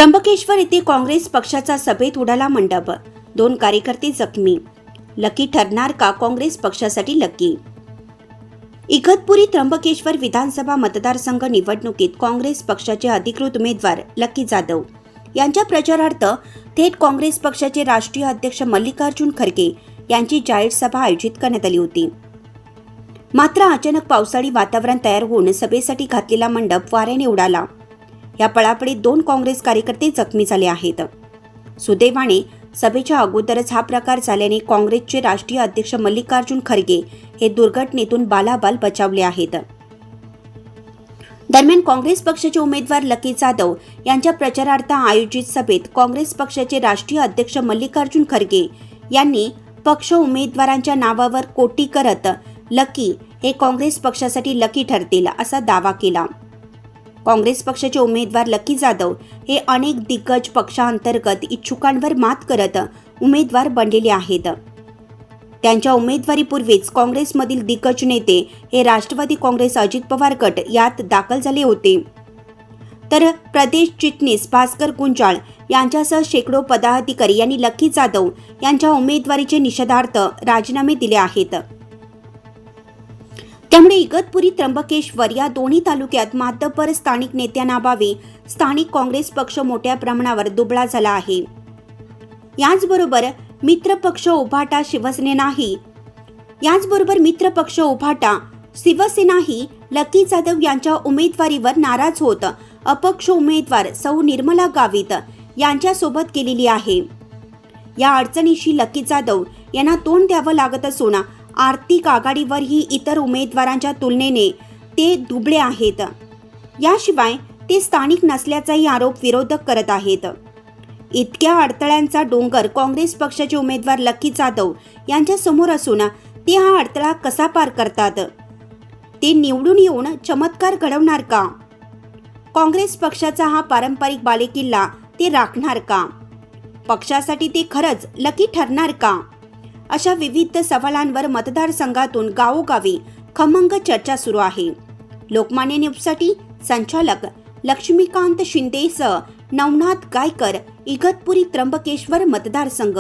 त्र्यंबकेश्वर येथे काँग्रेस पक्षाचा सभेत उडाला मंडप, 2 कार्यकर्ते जखमी. लकी ठरणार का काँग्रेस पक्षासाठी लकी? इगतपुरी त्र्यंबकेश्वर विधानसभा मतदारसंघ निवडणुकीत काँग्रेस पक्षाचे अधिकृत उमेदवार लकी जाधव यांच्या प्रचारार्थ थेट काँग्रेस पक्षाचे राष्ट्रीय अध्यक्ष मल्लिकार्जुन खरगे यांची जाहीर सभा आयोजित करण्यात आली होती. मात्र अचानक पावसाळी वातावरण तयार होऊन सभेसाठी घातलेला मंडप वाऱ्याने उडाला. या पळापळीत 2 काँग्रेस कार्यकर्ते जखमी झाले आहेत. सुदैवाने सभेच्या अगोदरच हा प्रकार झाल्याने काँग्रेसचे राष्ट्रीय अध्यक्ष मल्लिकार्जुन खरगे हे दुर्घटनेतून बालाबाल बचावले आहेत. दरम्यान काँग्रेस पक्षाचे उमेदवार लकी जाधव यांच्या प्रचारार्थ आयोजित सभेत काँग्रेस पक्षाचे राष्ट्रीय अध्यक्ष मल्लिकार्जुन खरगे यांनी पक्ष उमेदवारांच्या नावावर कोटी करत लकी हे काँग्रेस पक्षासाठी लकी ठरतील असा दावा केला. काँग्रेस पक्षाचे उमेदवार लकी जाधव हे अनेक दिग्गज पक्षांतर्गत इच्छुकांवर मात करत उमेदवार बनलेले आहेत. त्यांच्या उमेदवारीपूर्वीच काँग्रेसमधील दिग्गज नेते हे राष्ट्रवादी काँग्रेस अजित पवार गट यात दाखल झाले होते. तर प्रदेश चिटणीस भास्कर गुंजाळ यांच्यासह शेकडो पदाधिकारी यांनी लकी जाधव यांच्या उमेदवारीचे निषेधार्थ राजीनामे दिले आहेत. त्यामुळे इगतपुरी त्र्यंबकेश्वर या दोन्ही तालुक्यात मातब्बर स्थानिक नेत्यांअभावी स्थानिक काँग्रेस पक्ष मोठ्या प्रमाणावर दुबळा झाला आहे. याचबरोबर मित्रपक्ष उभाटा शिवसेनाही लकी जाधव यांच्या उमेदवारीवर नाराज होत अपक्ष उमेदवार सौ निर्मला गावित यांच्यासोबत केलेली आहे. या अडचणीशी लकी जाधव यांना तोंड द्यावं लागत असून आर्थिक आघाडीवरही इतर उमेदवारांच्या तुलनेने ते दुबळे आहेत. याशिवाय ते स्थानिक नसल्याचाही आरोप विरोधक करत आहेत. इतक्या अडथळ्यांचा डोंगर काँग्रेस पक्षाचे उमेदवार लकी जाधव यांच्या समोर असून ते हा अडथळा कसा पार करतात? ते निवडून येऊन चमत्कार घडवणार का? काँग्रेस पक्षाचा हा पारंपरिक बालेकिल्ला ते राखणार का? पक्षासाठी ते खरंच लकी ठरणार का? अशा विविध सवालांवर मतदारसंघातून गावोगावी खमंग चर्चा सुरू आहे. लोकमान्य न्यूजसाठी संचालक लक्ष्मीकांत शिंदेसह नवनाथ गायकर, इगतपुरी त्र्यंबकेश्वर मतदारसंघ.